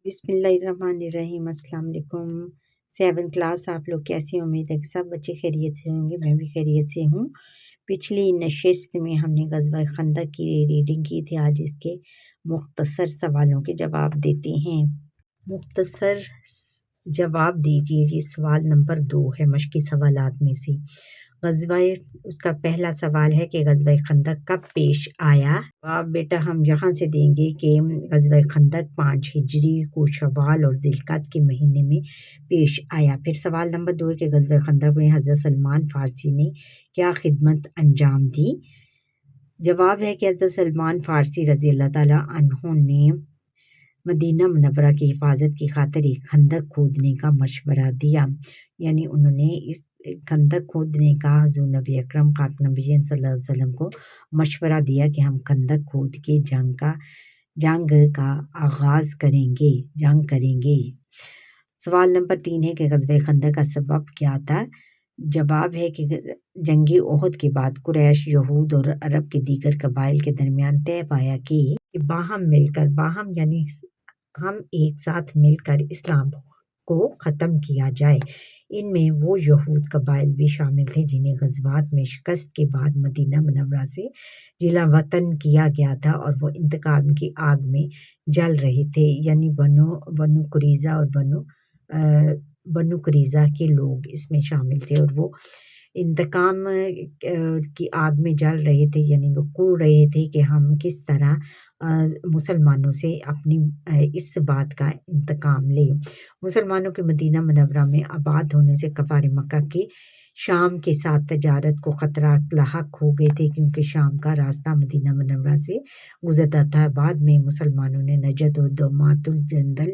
بسم اللہ الرحمن الرحیم۔ السلام علیکم۔ 7 کلاس آپ لوگ کیسی؟ امید ہے کہ سب بچے خیریت سے ہوں گے، میں بھی خیریت سے ہوں۔ پچھلی نشست میں ہم نے غزوہ خندق کی ریڈنگ کی تھی، آج اس کے مختصر سوالوں کے جواب دیتے ہیں۔ مختصر جواب دیجیے جی۔ سوال نمبر 2 ہے مشقی سوالات میں سے۔ اس کا پہلا سوال ہے کہ غزوہ خندق کب پیش آیا؟ اب بیٹا ہم یہاں سے دیں گے کہ غزوہ خندق 5 ہجری کو شوال اور ذی القعدہ کے مہینے میں پیش آیا۔ پھر سوال نمبر 2 ہے کہ غزوہ خندق میں حضرت سلمان فارسی نے کیا خدمت انجام دی؟ جواب ہے کہ حضرت سلمان فارسی رضی اللہ تعالیٰ عنہ نے مدینہ منورہ کی حفاظت کی خاطر ایک خندق کھودنے کا مشورہ دیا، یعنی انہوں نے اس خندق کھودنے کا حضور نبی اکرم خاتم النبیین صلی اللہ علیہ وسلم کو مشورہ دیا کہ ہم خندق کھود کے جنگ کا آغاز کریں گے۔ سوال نمبر 3 ہے کہ غزوہ خندق کا سبب کیا تھا؟ جواب ہے کہ جنگ احد کے بعد قریش، یہود اور عرب کے دیگر قبائل کے درمیان طے پایا کہ باہم یعنی ہم ایک ساتھ مل کر اسلام کو ختم کیا جائے۔ ان میں وہ یہود قبائل بھی شامل تھے جنہیں غزوات میں شکست کے بعد مدینہ منورہ سے جلا وطن کیا گیا تھا اور وہ انتقام کی آگ میں جل رہے تھے، یعنی بنو قریظہ اور بنو قریظہ کے لوگ اس میں شامل تھے، اور وہ انتقام کی آگ میں جل رہے تھے، یعنی وہ کڑ رہے تھے کہ ہم کس طرح مسلمانوں سے اپنی اس بات کا انتقام لیں۔ مسلمانوں کے مدینہ منورہ میں آباد ہونے سے کفار مکہ کے شام کے ساتھ تجارت کو خطرات لاحق ہو گئے تھے، کیونکہ شام کا راستہ مدینہ منورہ سے گزرتا تھا۔ بعد میں مسلمانوں نے نجد اور دومات الجندل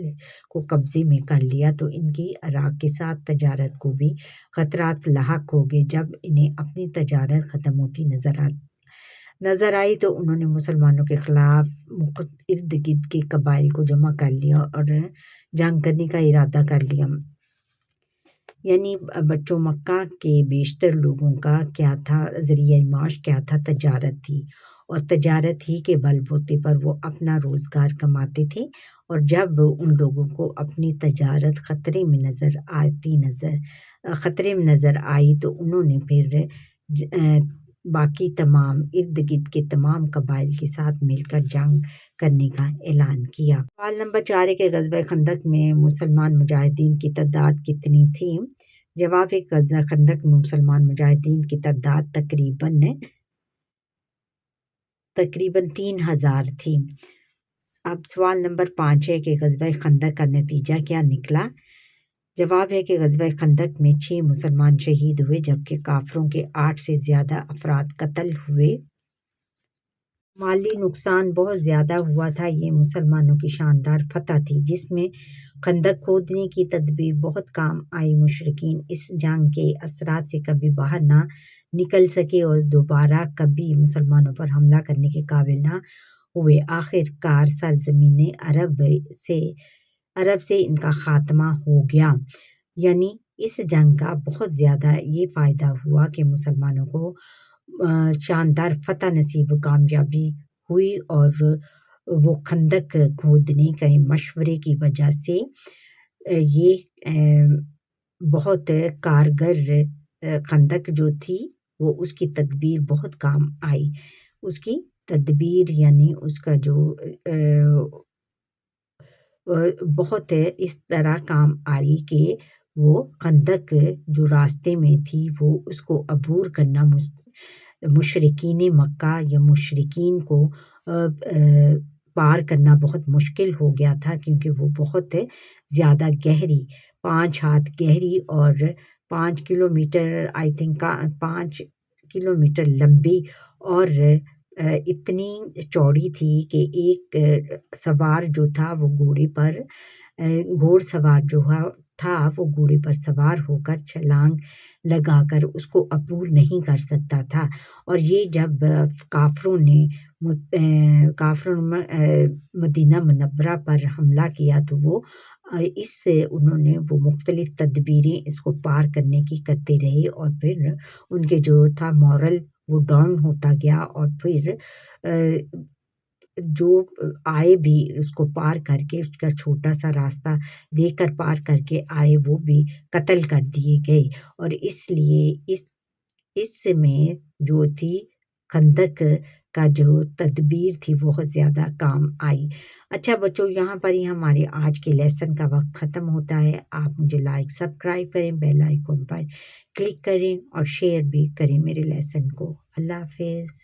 کو قبضے میں کر لیا تو ان کی عراق کے ساتھ تجارت کو بھی خطرات لاحق ہو گئے۔ جب انہیں اپنی تجارت ختم ہوتی نظر آئی تو انہوں نے مسلمانوں کے خلاف ارد گرد کے قبائل کو جمع کر لیا اور جنگ کرنے کا ارادہ کر لیا۔ یعنی بچوں، مکہ کے بیشتر لوگوں کا کیا تھا؟ ذریعہ معاش کیا تھا؟ تجارت تھی، اور تجارت ہی کے بل بوتے پر وہ اپنا روزگار کماتے تھے، اور جب ان لوگوں کو اپنی تجارت خطرے میں نظر آئی تو انہوں نے پھر باقی تمام ارد گرد کے تمام قبائل کے ساتھ مل کر جنگ کرنے کا اعلان کیا۔ سوال نمبر 4 ہے کہ غزوہ خندق میں مسلمان مجاہدین کی تعداد کتنی تھی؟ جواب ہے کہ غزوہ خندق میں مسلمان مجاہدین کی تعداد تقریباً 3000 تھی۔ اب سوال نمبر 5 ہے کہ غزوہ خندق کا نتیجہ کیا نکلا؟ جواب ہے کہ غزوہ خندق میں 6 مسلمان شہید ہوئے، جبکہ کافروں کے 8 سے زیادہ افراد قتل ہوئے۔ مالی نقصان بہت زیادہ ہوا تھا۔ یہ مسلمانوں کی شاندار فتح تھی جس میں خندق کھودنے کی تدبیر بہت کام آئی۔ مشرکین اس جنگ کے اثرات سے کبھی باہر نہ نکل سکے اور دوبارہ کبھی مسلمانوں پر حملہ کرنے کے قابل نہ ہوئے۔ آخر کار سرزمین عرب سے ان کا خاتمہ ہو گیا، یعنی اس جنگ کا بہت زیادہ یہ فائدہ ہوا کہ مسلمانوں کو شاندار فتح نصیب کامیابی ہوئی، اور وہ خندق کھودنے کے مشورے کی وجہ سے یہ بہت کارگر خندق جو تھی وہ اس کی تدبیر بہت کام آئی۔ اس کی تدبیر یعنی اس کا جو بہت اس طرح کام آئی کہ وہ خندق جو راستے میں تھی وہ اس کو عبور کرنا مشرکین مکہ یا مشرکین کو پار کرنا بہت مشکل ہو گیا تھا، کیونکہ وہ بہت زیادہ گہری 5 ہاتھ گہری اور 5 کلومیٹر 5 کلومیٹر لمبی اور اتنی چوڑی تھی کہ ایک سوار جو تھا وہ گھوڑ سوار جو تھا وہ گھوڑے پر سوار ہو کر چھلانگ لگا کر اس کو عبور نہیں کر سکتا تھا۔ اور یہ جب کافروں نے مدینہ منورہ پر حملہ کیا تو انہوں نے وہ مختلف تدبیریں اس کو پار کرنے کی کرتے رہے، اور پھر ان کے جو تھا مورل وہ ڈاؤن ہوتا گیا، اور پھر جو آئے بھی اس کو پار کر کے اس کا چھوٹا سا راستہ دے کر پار کر کے آئے وہ بھی قتل کر دیے گئے، اور اس لیے اس میں جو تھی خندق کا جو تدبیر تھی بہت زیادہ کام آئی۔ اچھا بچوں، یہاں پر ہی ہمارے آج کے لیسن کا وقت ختم ہوتا ہے۔ آپ مجھے لائک سبسکرائب کریں، بیل آئیکن پر کلک کریں اور شیئر بھی کریں میرے لیسن کو۔ اللہ حافظ۔